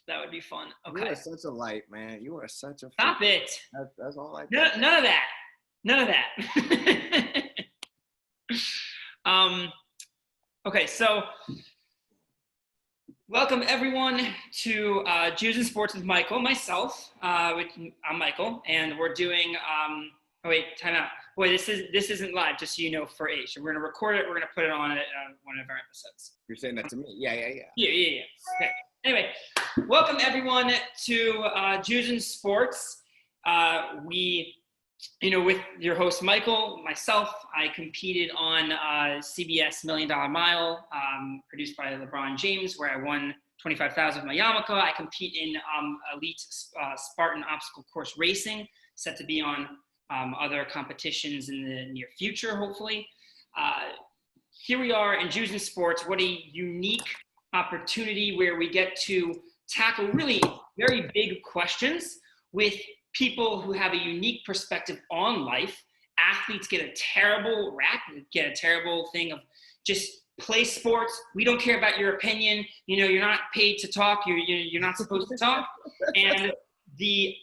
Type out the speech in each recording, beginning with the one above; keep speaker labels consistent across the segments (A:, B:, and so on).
A: That would be fun.
B: You
A: Okay.
B: are such a light, man. You are such a
A: Stop
B: freak.
A: it.
B: That's all I
A: No,
B: think.
A: none of that. None of that. Okay, so welcome everyone to Jews and Sports with Michael, myself. I'm Michael, and we're doing. Oh wait, time out. Boy, this isn't live, just so you know, for H. We're gonna record it. We're gonna put it on one of our episodes.
B: You're saying that to me? Yeah.
A: Yeah. Okay. Anyway, welcome everyone to Jews and Sports. With your host Michael, myself, I competed on CBS $1 Million Mile, produced by LeBron James, where I won $25,000 with my yarmulke. I compete in elite Spartan obstacle course racing, set to be on other competitions in the near future, hopefully. Here we are in Jews and Sports. What a unique opportunity where we get to tackle really very big questions with people who have a unique perspective on life. Athletes get a terrible rap, get a terrible thing of just play sports. We don't care about your opinion. You're not paid to talk. You're not supposed to talk. And the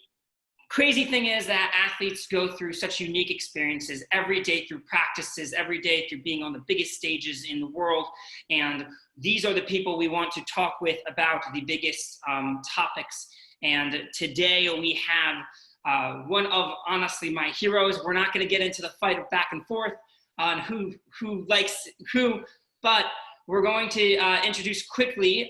A: crazy thing is that athletes go through such unique experiences every day through practices, every day through being on the biggest stages in the world. And these are the people we want to talk with about the biggest topics. And today we have one of, honestly, my heroes. We're not going to get into the fight of back and forth on who likes who, but we're going to introduce quickly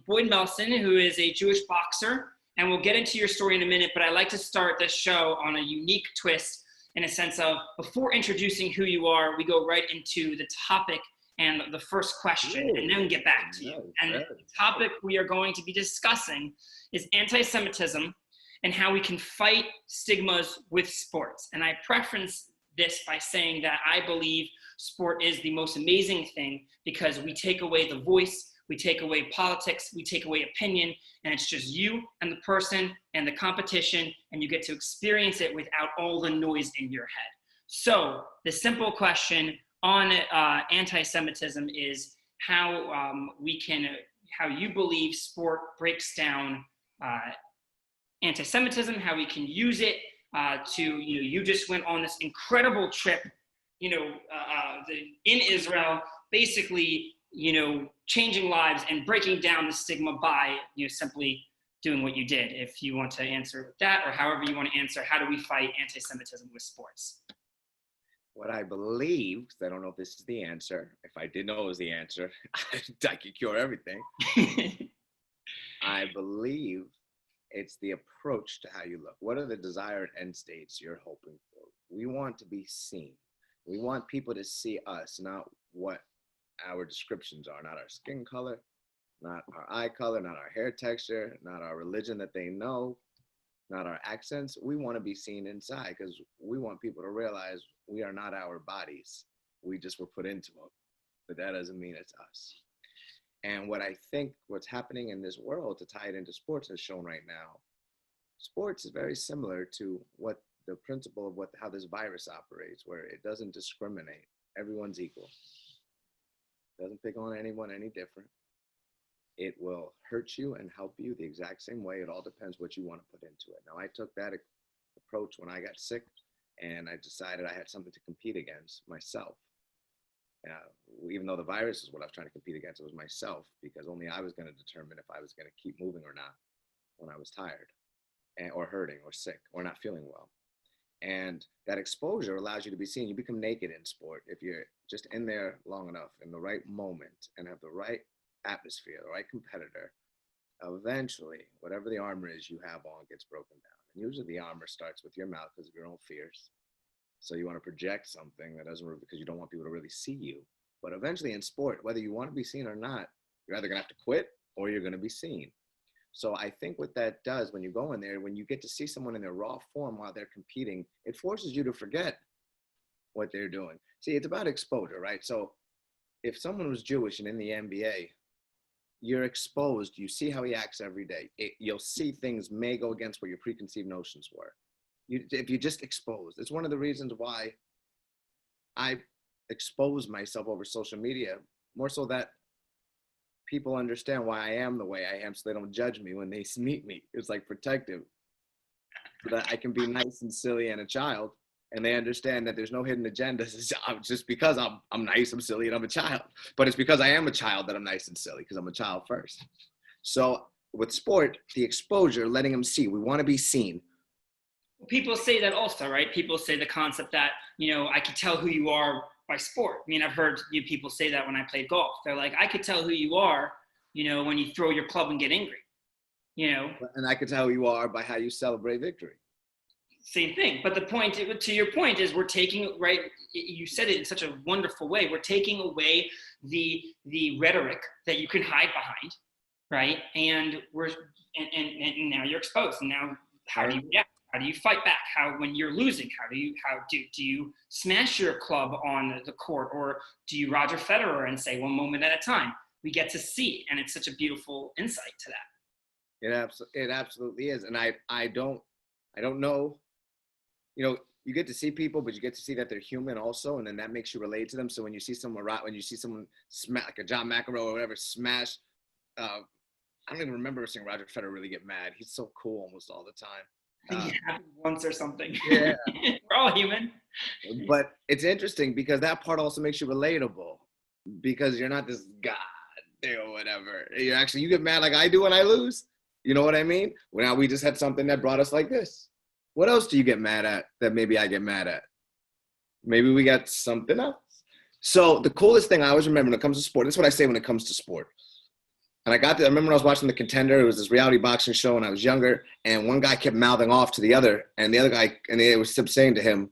A: Boyd Melson, who is a Jewish boxer. And we'll get into your story in a minute, but I like to start the show on a unique twist in a sense of, before introducing who you are, we go right into the topic and the first question, and then get back to you. And the topic we are going to be discussing is anti-Semitism and how we can fight stigmas with sports. And I preference this by saying that I believe sport is the most amazing thing because we take away the voice, we take away politics, we take away opinion, and it's just you and the person and the competition, and you get to experience it without all the noise in your head. So the simple question on anti-Semitism is how you believe sport breaks down anti-Semitism, how we can use it you just went on this incredible trip, in Israel, basically, changing lives and breaking down the stigma by, simply doing what you did. If you want to answer that, or however you want to answer, how do we fight anti-Semitism with sports?
B: What I believe, because I don't know if this is the answer. If I did know it was the answer, I could cure everything. I believe it's the approach to how you look. What are the desired end states you're hoping for? We want to be seen. We want people to see us, not what our descriptions are, not our skin color, not our eye color, not our hair texture, not our religion that they know, not our accents. We want to be seen inside because we want people to realize we are not our bodies. We just were put into them, but that doesn't mean it's us. And what I think what's happening in this world, to tie it into sports, is shown right now. Sports is very similar to what the principle of how this virus operates, where it doesn't discriminate. Everyone's equal. Doesn't pick on anyone any different. It will hurt you and help you the exact same way. It all depends what you want to put into it. Now, I took that approach when I got sick, and I decided I had something to compete against myself. Even though the virus is what I was trying to compete against, it was myself, because only I was going to determine if I was going to keep moving or not when I was tired or hurting or sick or not feeling well. And that exposure allows you to be seen. You become naked in sport if you're just in there long enough, in the right moment, and have the right atmosphere, the right competitor. Eventually, whatever the armor is you have on gets broken down. And usually the armor starts with your mouth because of your own fears. So you want to project something that doesn't, because you don't want people to really see you. But eventually in sport, whether you want to be seen or not, you're either going to have to quit or you're going to be seen. So I think what that does when you go in there, when you get to see someone in their raw form while they're competing, it forces you to forget what they're doing. See, it's about exposure, right? So if someone was Jewish and in the NBA, you're exposed, you see how he acts every day. You'll see things may go against what your preconceived notions were. If you're just exposed, it's one of the reasons why I expose myself over social media, more so that people understand why I am the way I am, so they don't judge me when they meet me. It's like protective, so that I can be nice and silly and a child, and they understand that there's no hidden agendas. It's just because I'm nice, I'm silly, and I'm a child. But it's because I am a child that I'm nice and silly, because I'm a child first. So with sport, the exposure, letting them see, we want to be seen.
A: People say that also, right? People say the concept that, I could tell who you are by sport. I mean, I've heard people say that when I played golf. They're like, I could tell who you are, when you throw your club and get angry,
B: And I could tell who you are by how you celebrate victory.
A: Same thing. But the point, to your point, is we're taking, right, you said it in such a wonderful way, we're taking away the rhetoric that you can hide behind, right? And and now you're exposed. And now how do you react? How do you fight back? When you're losing, do you smash your club on the court, or do you Roger Federer and say one moment at a time? We get to see, and it's such a beautiful insight to that.
B: It absolutely is. And I don't know, you get to see people, but you get to see that they're human also, and then that makes you relate to them. So when you see someone smash, like a John McEnroe or whatever, smash, I don't even remember seeing Roger Federer really get mad. He's so cool almost all the time.
A: Once or something.
B: Yeah.
A: We're all human.
B: But it's interesting because that part also makes you relatable, because you're not this god or whatever. You get mad like I do when I lose. You know what I mean? Well, now we just had something that brought us like this. What else do you get mad at that maybe I get mad at? Maybe we got something else. So the coolest thing I always remember when it comes to sport, that's what I say when it comes to sport. And I remember when I was watching The Contender, it was this reality boxing show when I was younger, and one guy kept mouthing off to the other, and the other guy, and they was saying to him,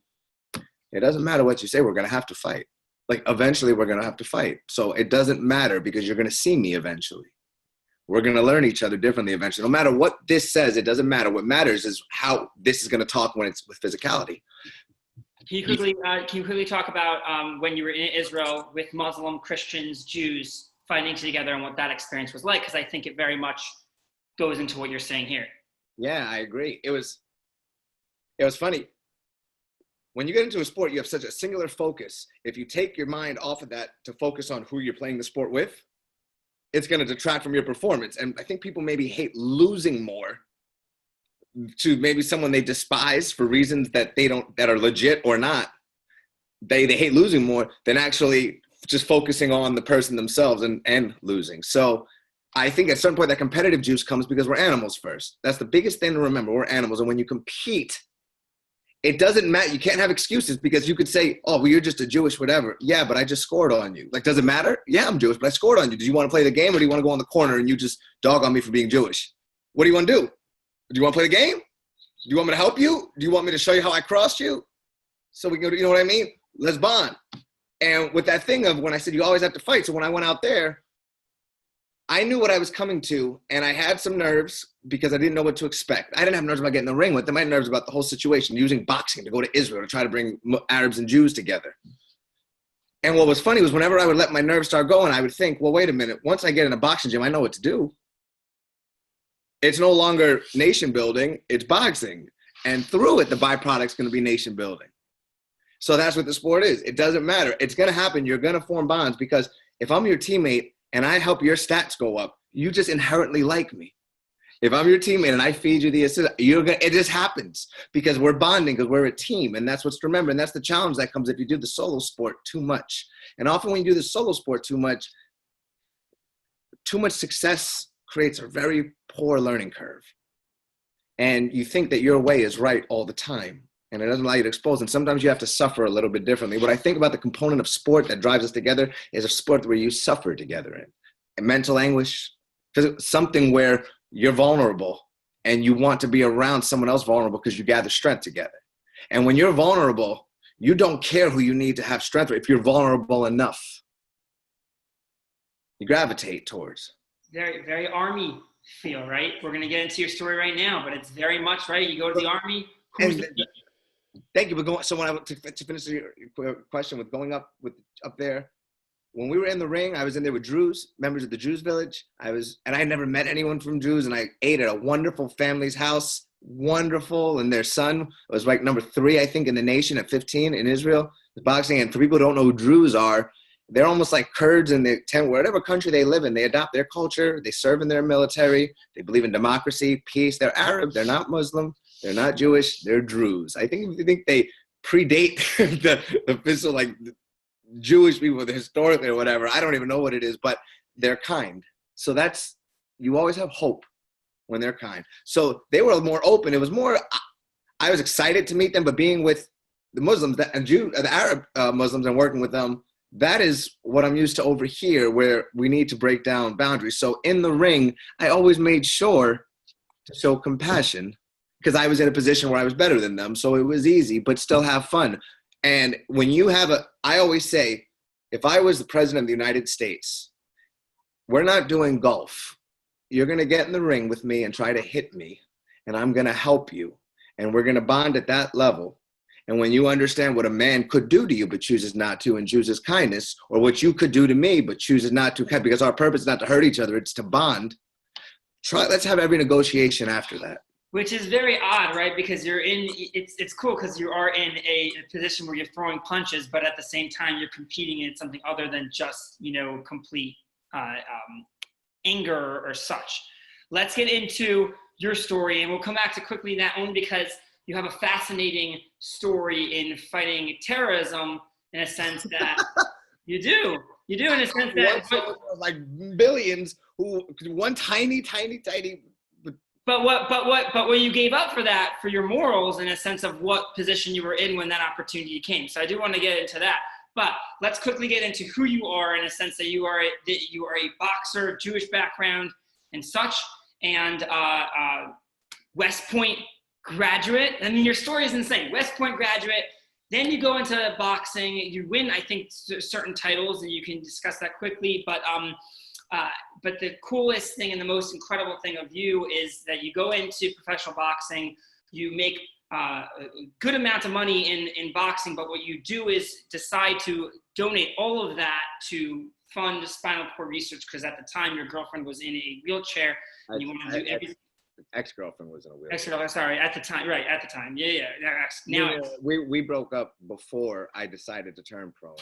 B: it doesn't matter what you say, we're going to have to fight. Like, eventually we're going to have to fight. So it doesn't matter, because you're going to see me eventually. We're going to learn each other differently eventually. No matter what this says, it doesn't matter. What matters is how this is going to talk when it's with physicality.
A: Can you quickly talk about when you were in Israel with Muslim, Christians, Jews, fighting together, and what that experience was like? Because I think it very much goes into what you're saying here.
B: Yeah, I agree. It was funny. When you get into a sport, you have such a singular focus. If you take your mind off of that to focus on who you're playing the sport with, it's going to detract from your performance. And I think people maybe hate losing more to maybe someone they despise for reasons that are legit or not. They hate losing more than actually just focusing on the person themselves and losing. So I think at a certain point that competitive juice comes because we're animals first. That's the biggest thing to remember. We're animals. And when you compete, it doesn't matter. You can't have excuses, because you could say, oh, well, you're just a Jewish whatever. Yeah, but I just scored on you. Like, does it matter? Yeah, I'm Jewish, but I scored on you. Do you want to play the game, or do you want to go on the corner and you just dog on me for being Jewish? What do you want to do? Do you want to play the game? Do you want me to help you? Do you want me to show you how I crossed you? So we can, you know what I mean? Let's bond. And with that thing of when I said you always have to fight, so when I went out there, I knew what I was coming to, and I had some nerves because I didn't know what to expect. I didn't have nerves about getting in the ring with them. I had nerves about the whole situation, using boxing to go to Israel to try to bring Arabs and Jews together. And what was funny was whenever I would let my nerves start going, I would think, well, wait a minute. Once I get in a boxing gym, I know what to do. It's no longer nation building, it's boxing. And through it, the byproduct's going to be nation building. So that's what the sport is. It doesn't matter. It's going to happen. You're going to form bonds, because if I'm your teammate and I help your stats go up, you just inherently like me. If I'm your teammate and I feed you the assist, it just happens because we're bonding, because we're a team. And that's what's to remember. And that's the challenge that comes if you do the solo sport too much. And often when you do the solo sport too much success creates a very poor learning curve. And you think that your way is right all the time. And it doesn't allow you to expose. And sometimes you have to suffer a little bit differently. What I think about the component of sport that drives us together is a sport where you suffer together in. And mental anguish, something where you're vulnerable and you want to be around someone else vulnerable because you gather strength together. And when you're vulnerable, you don't care who you need to have strength with. If you're vulnerable enough, you gravitate towards.
A: Very, very Army feel, right? We're going to get into your story right now, but it's very much, right? You go to the Army.
B: Thank you. So when to finish your question with going up there, when we were in the ring, I was in there with Druze, members of the Jews village. And I had never met anyone from Jews, and I ate at a wonderful family's house, wonderful, and their son was like number 3, I think, in the nation at 15 in Israel, boxing, and 3 people don't know who Druze are. they're almost like Kurds in the tent, whatever country they live in. They adopt their culture. They serve in their military. They believe in democracy, peace. They're Arab. They're not Muslim. They're not Jewish. They're Druze. I think they predate the official like Jewish people historically or whatever. I don't even know what it is, but they're kind. So that's, you always have hope when they're kind. So they were more open. It was more, I was excited to meet them, but being with the Muslims and the Arab Muslims and working with them, that is what I'm used to over here, where we need to break down boundaries. So in the ring, I always made sure to show compassion because I was in a position where I was better than them. So it was easy, but still have fun. And when you have I always say, if I was the president of the United States, we're not doing golf. You're going to get in the ring with me and try to hit me, and I'm going to help you. And we're going to bond at that level. And when you understand what a man could do to you, but chooses not to, and chooses kindness, or what you could do to me, but chooses not to, because our purpose is not to hurt each other, it's to bond. Let's have every negotiation after that.
A: Which is very odd, right? Because it's cool because you are in a position where you're throwing punches, but at the same time, you're competing in something other than just, complete anger or such. Let's get into your story, and we'll come back to quickly that only because you have a fascinating story in fighting terrorism in a sense that you do in a sense that
B: like billions who one tiny
A: but what you gave up for that, for your morals, in a sense of what position you were in when that opportunity came. So I do want to get into that, but let's quickly get into who you are in a sense that you are a boxer, Jewish background and such, and West Point graduate. I mean, your story is insane. West Point graduate, then you go into boxing, you win, I think, certain titles, and you can discuss that quickly, but the coolest thing and the most incredible thing of you is that you go into professional boxing, you make a good amount of money in boxing, but what you do is decide to donate all of that to fund spinal cord research, because at the time your girlfriend was in a wheelchair, and you want to do everything.
B: Ex-girlfriend was in a wheelchair.
A: Ex-girlfriend, sorry, at the time, right, at the time. Yeah. Now
B: we broke up before I decided to turn pro.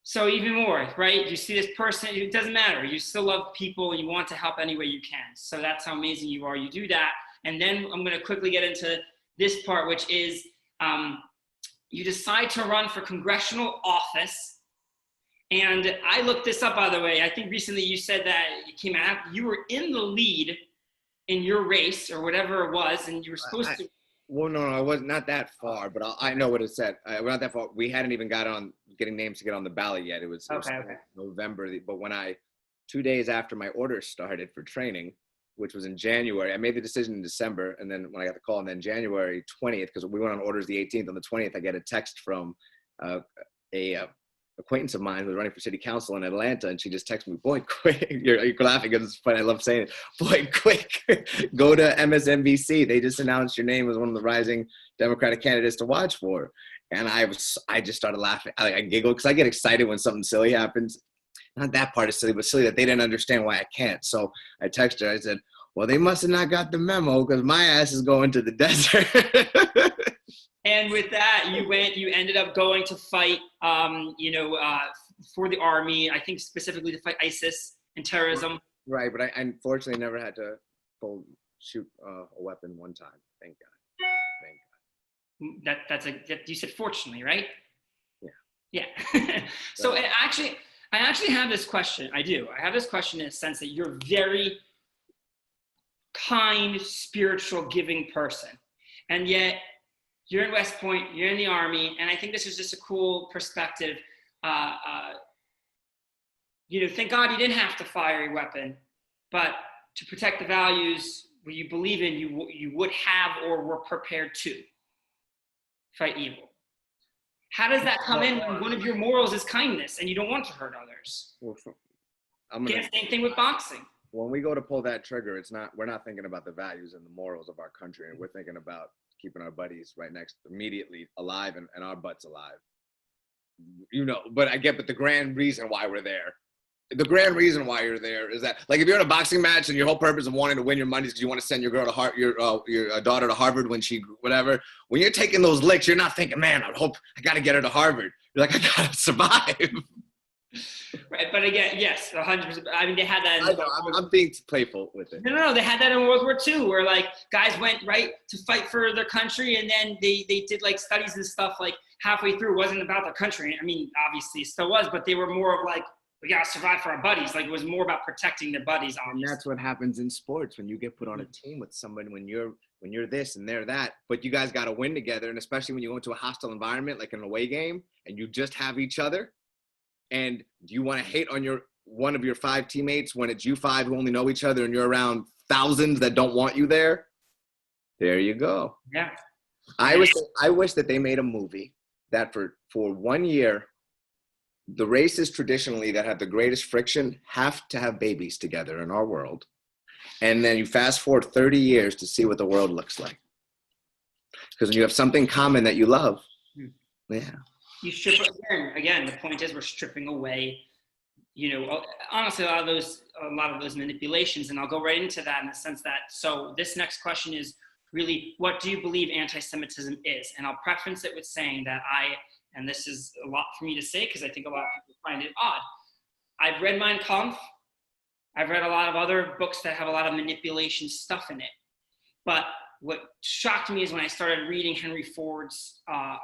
A: So even more, right? You see this person, it doesn't matter. You still love people and you want to help any way you can. So that's how amazing you are. You do that. And then I'm going to quickly get into this part, which is you decide to run for congressional office. And I looked this up, by the way. I think recently you said that you were in the lead in your race or whatever it was, and you were supposed to.
B: Well, no, I was not that far, but I know what it said. We're not that far. We hadn't even got on getting names to get on the ballot yet. It was November. But when 2 days after my orders started for training, which was in January, I made the decision in December. And then when I got the call, and then January 20th, because we went on orders the 18th, on the 20th, I get a text from a acquaintance of mine who was running for city council in Atlanta, and she just texted me, "Boy, quick!" You're laughing because it's funny. I love saying it. "Boy, quick! Go to MSNBC. They just announced your name as one of the rising Democratic candidates to watch for." And I just started laughing. I giggled because I get excited when something silly happens. Not that part is silly, but silly that they didn't understand why I can't. So I texted her. I said, "Well, they must have not got the memo because my ass is going to the desert."
A: And with that, you ended up going to fight, for the army, I think specifically to fight ISIS and terrorism.
B: Right, but I unfortunately never had to shoot a weapon one time. Thank God.
A: You said fortunately, right?
B: Yeah.
A: Yeah. So I actually have this question. I have this question in a sense that you're a very kind, spiritual, giving person. And yet, you're in West Point, you're in the Army, and I think this is just a cool perspective. Thank God you didn't have to fire a weapon, but to protect the values where you believe in, you would have or were prepared to fight evil. How does that come in when one of your morals is kindness and you don't want to hurt others?
B: Well,
A: Same thing with boxing.
B: When we go to pull that trigger, we're not thinking about the values and the morals of our country, and we're thinking about keeping our buddies right next, immediately alive, and our butts alive. But the grand reason why we're there, the grand reason why you're there is that, like, if you're in a boxing match and your whole purpose of wanting to win your money is because you want to send your girl to your daughter to Harvard when you're taking those licks, you're not thinking, "Man, I hope I got to get her to Harvard." You're like, "I got to survive."
A: Right, but again, yes, 100%. I mean, they had that.
B: I know, I'm being playful with it.
A: No, they had that in World War II, where like guys went right to fight for their country, and then they did like studies and stuff. Like halfway through, it wasn't about their country. I mean, obviously it still was, but they were more of like, we gotta survive for our buddies. Like it was more about protecting their buddies. Obviously.
B: And that's what happens in sports when you get put on a team with somebody when you're this and they're that, but you guys got to win together. And especially when you go into a hostile environment like an away game and you just have each other, and you want to hate on one of your 5 teammates when it's you 5 who only know each other and you're around thousands that don't want you there. There you go.
A: Yeah.
B: I wish that they made a movie that for 1 year, the races traditionally that have the greatest friction have to have babies together in our world. And then you fast forward 30 years to see what the world looks like. Because when you have something common that you love, yeah.
A: You strip again, the point is we're stripping away, honestly, a lot of those manipulations, and I'll go right into that in the sense that, so this next question is really, what do you believe anti-Semitism is? And I'll preface it with saying that and this is a lot for me to say because I think a lot of people find it odd. I've read Mein Kampf. I've read a lot of other books that have a lot of manipulation stuff in it. But what shocked me is when I started reading Henry Ford's art.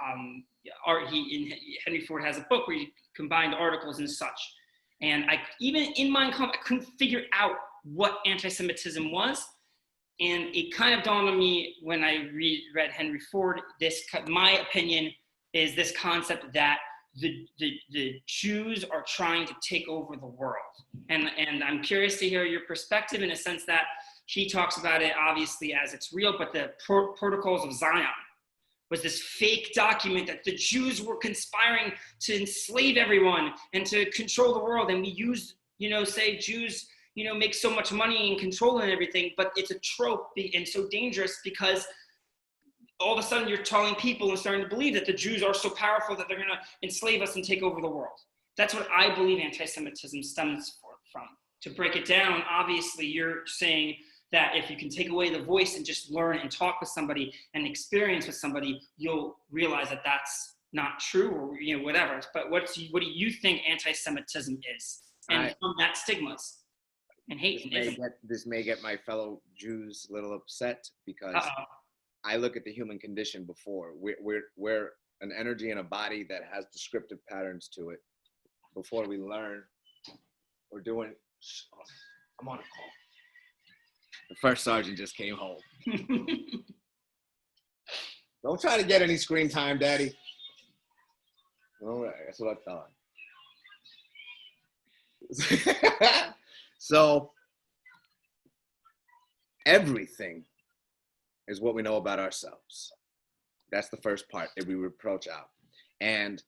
A: Henry Ford has a book where he combined articles and such. And even in Mein Kampf, I couldn't figure out what anti-Semitism was. And it kind of dawned on me when I read Henry Ford, my opinion is this concept that the Jews are trying to take over the world. And I'm curious to hear your perspective in a sense that he talks about it obviously as it's real, but the Protocols of Zion was this fake document that the Jews were conspiring to enslave everyone and to control the world. And we use, say Jews, make so much money and control and everything, but it's a trope and so dangerous because all of a sudden you're telling people and starting to believe that the Jews are so powerful that they're going to enslave us and take over the world. That's what I believe anti-Semitism stems from. To break it down, obviously you're saying that if you can take away the voice and just learn and talk with somebody and experience with somebody, you'll realize that that's not true or whatever. But what do you think anti-Semitism is? And from that stigmas and hate.
B: This may get my fellow Jews a little upset because I look at the human condition before. We're an energy and a body that has descriptive patterns to it. Before we learn, we're doing. I'm on a call. The first sergeant just came home. Don't try to get any screen time, Daddy. All right, that's what I thought. So everything is what we know about ourselves. That's the first part that we reproach out. And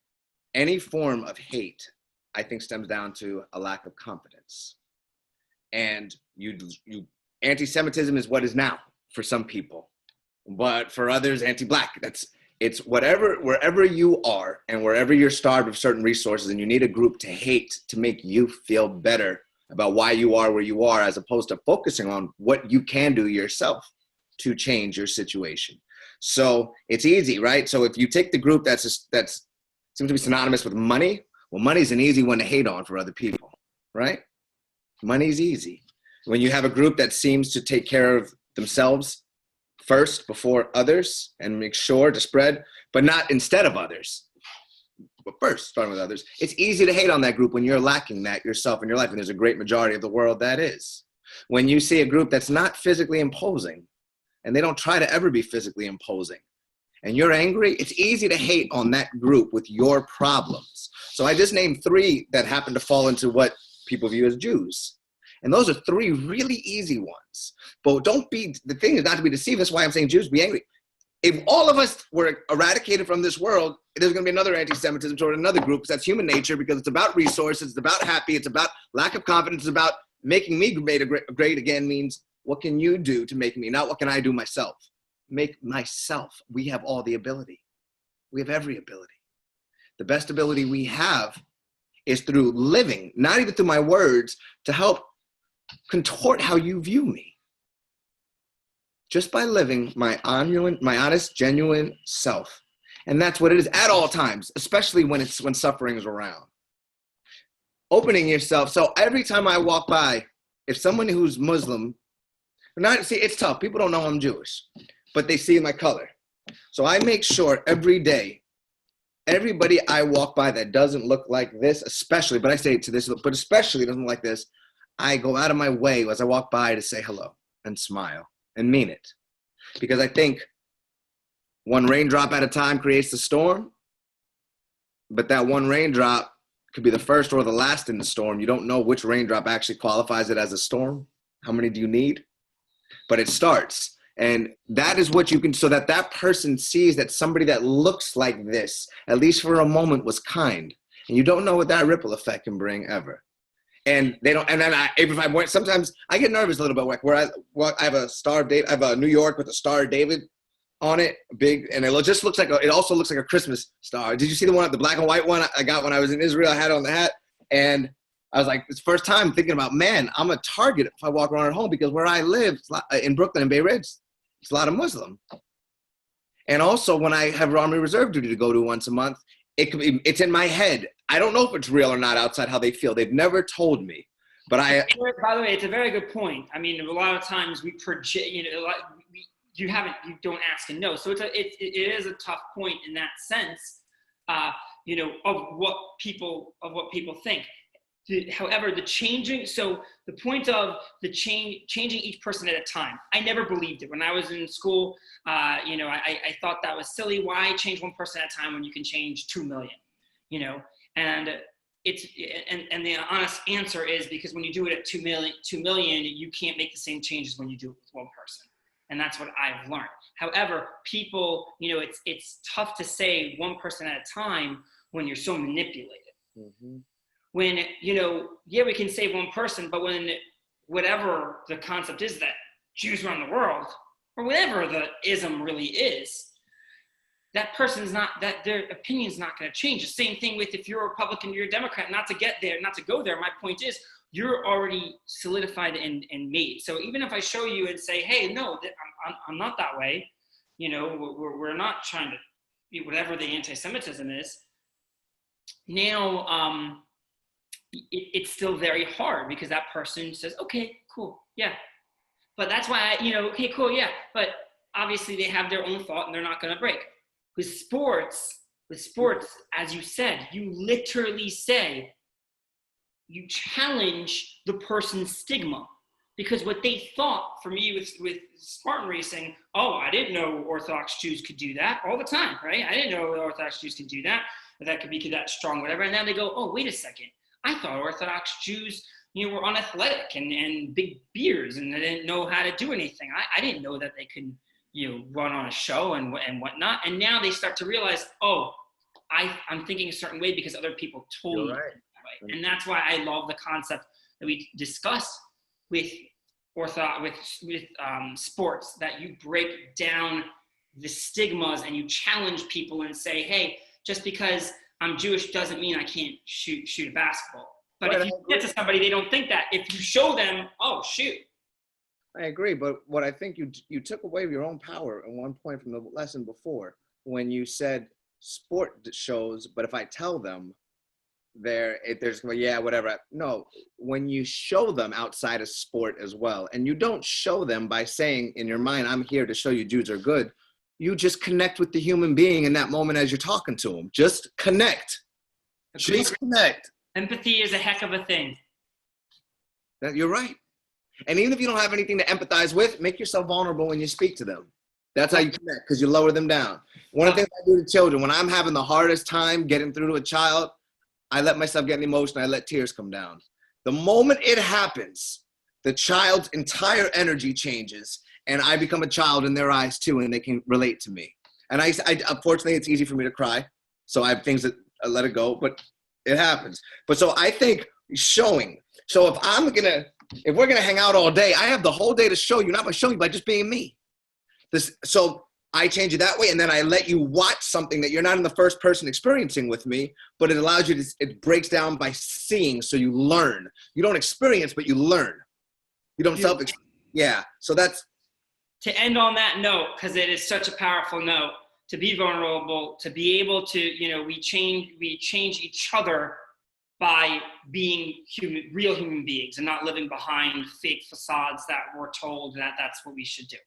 B: any form of hate, I think, stems down to a lack of confidence. And anti-Semitism is what is now for some people, but for others, anti-Black. It's wherever you are and wherever you're starved of certain resources and you need a group to hate to make you feel better about why you are where you are, as opposed to focusing on what you can do yourself to change your situation. So it's easy, right? So if you take the group that seems to be synonymous with money, well, money's an easy one to hate on for other people, right? Money's easy. When you have a group that seems to take care of themselves first before others and make sure to spread, but not instead of others, but first starting with others, it's easy to hate on that group when you're lacking that yourself in your life. And there's a great majority of the world that is. When you see a group that's not physically imposing, and they don't try to ever be physically imposing, and you're angry, it's easy to hate on that group with your problems. So I just named 3 that happen to fall into what people view as Jews. And those are 3 really easy ones. But the thing is not to be deceived. That's why I'm saying Jews be angry. If all of us were eradicated from this world, there's going to be another anti-Semitism toward another group, because that's human nature, because it's about resources, it's about happy, it's about lack of confidence, it's about making me great again means what can you do to make me, not what can I do myself. Make myself. We have all the ability. We have every ability. The best ability we have is through living, not even through my words, to help contort how you view me. Just by living my honest, genuine self. And that's what it is at all times, especially when suffering is around. opening yourself. So every time I walk by, if someone who's Muslim, it's tough. People don't know I'm Jewish, but they see my color. So I make sure every day, everybody I walk by that doesn't look like this, especially, but I say it to this, but especially doesn't look like this, I go out of my way as I walk by to say hello and smile and mean it. Because I think one raindrop at a time creates the storm, but that one raindrop could be the first or the last in the storm. You don't know which raindrop actually qualifies it as a storm. How many do you need? But it starts. And that is what you can, so that that person sees that somebody that looks like this, at least for a moment, was kind. And you don't know what that ripple effect can bring ever. And they don't, and then if I went, sometimes I get nervous a little bit, like where I have a Star of David, I have a New York with a Star of David on it, big, and it just looks like it also looks like a Christmas star. Did you see the black and white one I got when I was in Israel? I had it on the hat, and I was like, it's the first time thinking about, man, I'm a target if I walk around at home, because where I live in Brooklyn and Bay Ridge, it's a lot of Muslim. And also when I have Army Reserve duty to go to once a month, it's in my head. I don't know if it's real or not outside how they feel. They've never told me, but
A: by the way, it's a very good point. I mean, a lot of times we project, you don't ask and know. So it is a tough point in that sense, of what people think. However, the point of changing each person at a time, I never believed it. When I was in school, I thought that was silly. Why change one person at a time when you can change 2 million, and and the honest answer is because when you do it at 2 million, you can't make the same changes when you do it with one person. And that's what I've learned. However, people, it's tough to say one person at a time when you're so manipulated. Mm-hmm. When, we can save one person, but when whatever the concept is that Jews run the world, or whatever the ism really is, that person's not, that their opinion's not going to change. The same thing with if you're a Republican, you're a Democrat, not to go there. My point is, you're already solidified and made. So even if I show you and say, hey, no, I'm not that way, we're not trying to be whatever the anti-Semitism is. Now, it's still very hard because that person says, okay, cool, yeah. But that's why okay, cool, yeah. But obviously they have their own thought and they're not going to break. With sports, as you said, you literally say, you challenge the person's stigma, because what they thought, for me with Spartan racing, I didn't know Orthodox Jews could do that all the time, right? I didn't know Orthodox Jews could do that, or that could be that strong, whatever. And now they go, oh, wait a second. I thought Orthodox Jews, were unathletic and big beards and they didn't know how to do anything. I didn't know that they could, run on a show and whatnot. And now they start to realize, I'm thinking a certain way because other people told me that way. And that's why I love the concept that we discussed with sports, that you break down the stigmas and you challenge people and say, hey, just because I'm Jewish doesn't mean I can't shoot a basketball. But if you get to somebody, they don't think that. If you show them, shoot.
B: I agree, but what I think you took away your own power at one point from the lesson before when you said sport shows, but if I tell them, they're just going, yeah, whatever. No, when you show them outside of sport as well, and you don't show them by saying in your mind, I'm here to show you Jews are good. You just connect with the human being in that moment as you're talking to them. Just connect. Just connect.
A: Empathy is a heck of a thing.
B: You're right. And even if you don't have anything to empathize with, make yourself vulnerable when you speak to them. That's how you connect, because you lower them down. One of the things I do to children, when I'm having the hardest time getting through to a child, I let myself get emotional. I let tears come down. The moment it happens, the child's entire energy changes, and I become a child in their eyes too, and they can relate to me. And I unfortunately, it's easy for me to cry, so I have things that I let it go, but it happens. But so I think showing. So if we're gonna hang out all day, I have the whole day to show you, not by showing you, by just being me. So I change it that way, and then I let you watch something that you're not in the first person experiencing with me, but it allows you to, it breaks down by seeing, so you learn. You don't experience, but you learn. You don't yeah. So that's.
A: To end on that note, because it is such a powerful note, to be vulnerable, to be able to, we change each other by being real human beings and not living behind fake facades that we're told that that's what we should do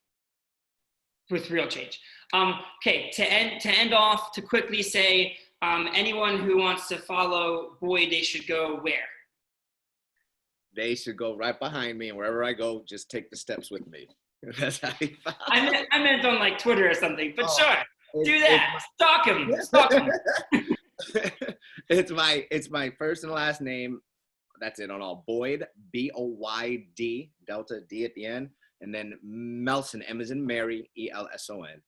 A: with real change. Okay, to end off, to quickly say, anyone who wants to follow Boyd, they should go where?
B: They should go right behind me, and wherever I go, just take the steps with me. That's how you follow.
A: I meant on like Twitter or something, but sure, do that. Stalk him. Stalk him.
B: It's my first and last name. That's it on all. Boyd, B-O-Y-D, Delta D at the end, and then Melson, M as in Mary, E-L-S-O-N.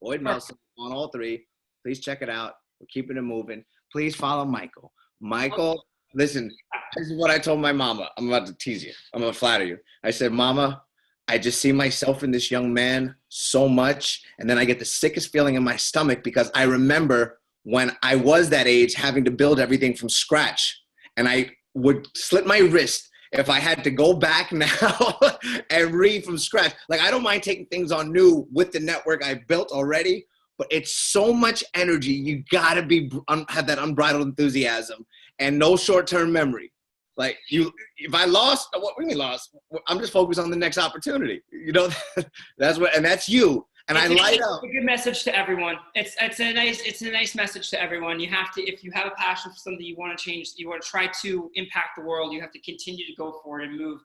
B: Boyd Melson on all three. Please check it out. We're keeping it moving. Please follow Michael. Michael, listen, this is what I told my mama. I'm about to tease you. I'm going to flatter you. I said, Mama, I just see myself in this young man so much, and then I get the sickest feeling in my stomach because I remember when I was that age having to build everything from scratch, and I would slit my wrist if I had to go back now and read from scratch. Like, I don't mind taking things on new with the network I've built already, but it's so much energy. You gotta have that unbridled enthusiasm and no short-term memory. Like, if I lost, what do you mean lost? I'm just focused on the next opportunity. You know, that's you. And I light up.
A: It's a good message to everyone. It's a nice message to everyone. You have to, if you have a passion for something you want to change, you want to try to impact the world, you have to continue to go forward and move.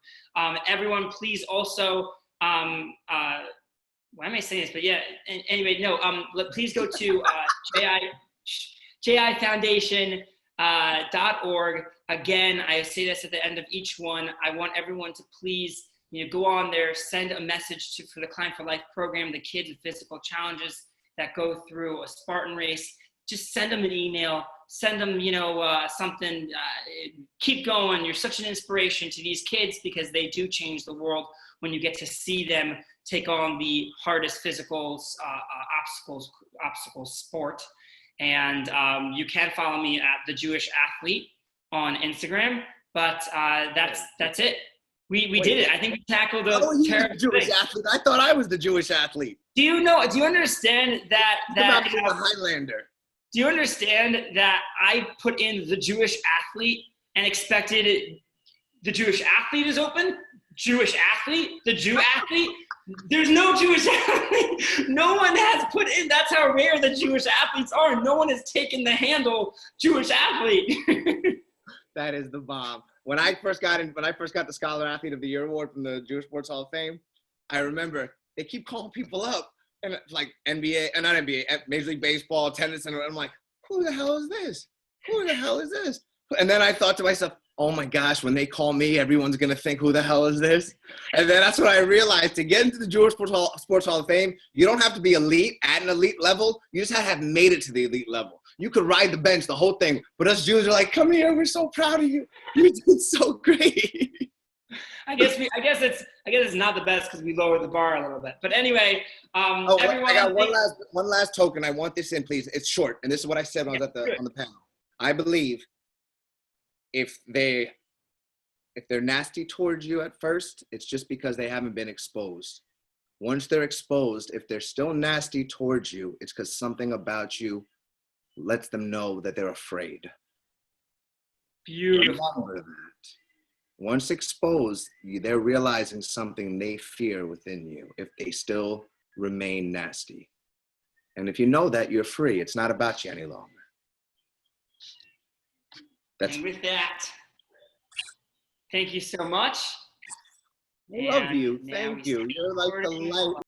A: Everyone, please also, why am I saying this? But yeah, anyway, no, please go to jifoundation.org. Again, I say this at the end of each one. I want everyone to please, go on there, send a message for the Climb for Life program, the kids with physical challenges that go through a Spartan race. Just send them an email, send them, something. Keep going. You're such an inspiration to these kids because they do change the world when you get to see them take on the hardest physical obstacles sport. And you can follow me at The Jewish Athlete on Instagram, but that's it. We did it. I think we tackled the
B: Jewish athlete. I thought I was the Jewish athlete.
A: Do you understand that
B: a Highlander?
A: Do you understand that I put in the Jewish athlete and expected the Jewish athlete is open? Jewish athlete? The Jew athlete? There's no Jewish athlete. No one has put in. That's how rare the Jewish athletes are. No one has taken the handle Jewish athlete.
B: That is the bomb. When I first got the Scholar Athlete of the Year award from the Jewish Sports Hall of Fame, I remember they keep calling people up and like NBA, and not NBA, Major League Baseball, tennis, and I'm like, who the hell is this? Who the hell is this? And then I thought to myself, oh my gosh, when they call me, everyone's gonna think, who the hell is this? And then that's when I realized to get into the Jewish Sports Hall of Fame, you don't have to be elite at an elite level. You just have to have made it to the elite level. You could ride the bench, the whole thing. But us Jews are like, come here, we're so proud of you. You did so great.
A: I guess it's not the best because we lowered the bar a little bit. But anyway, everyone.
B: I got one last token. I want this in, please. It's short, and this is what I said when I was on the panel. I believe if they're nasty towards you at first, it's just because they haven't been exposed. Once they're exposed, if they're still nasty towards you, it's because something about you lets them know that they're afraid.
A: Beautiful.
B: Remember that. Once exposed, they're realizing something they fear within you if they still remain nasty. And if you know that, you're free. It's not about you any longer.
A: And with that, thank you so much.
B: I love you. Thank you. You're like the light.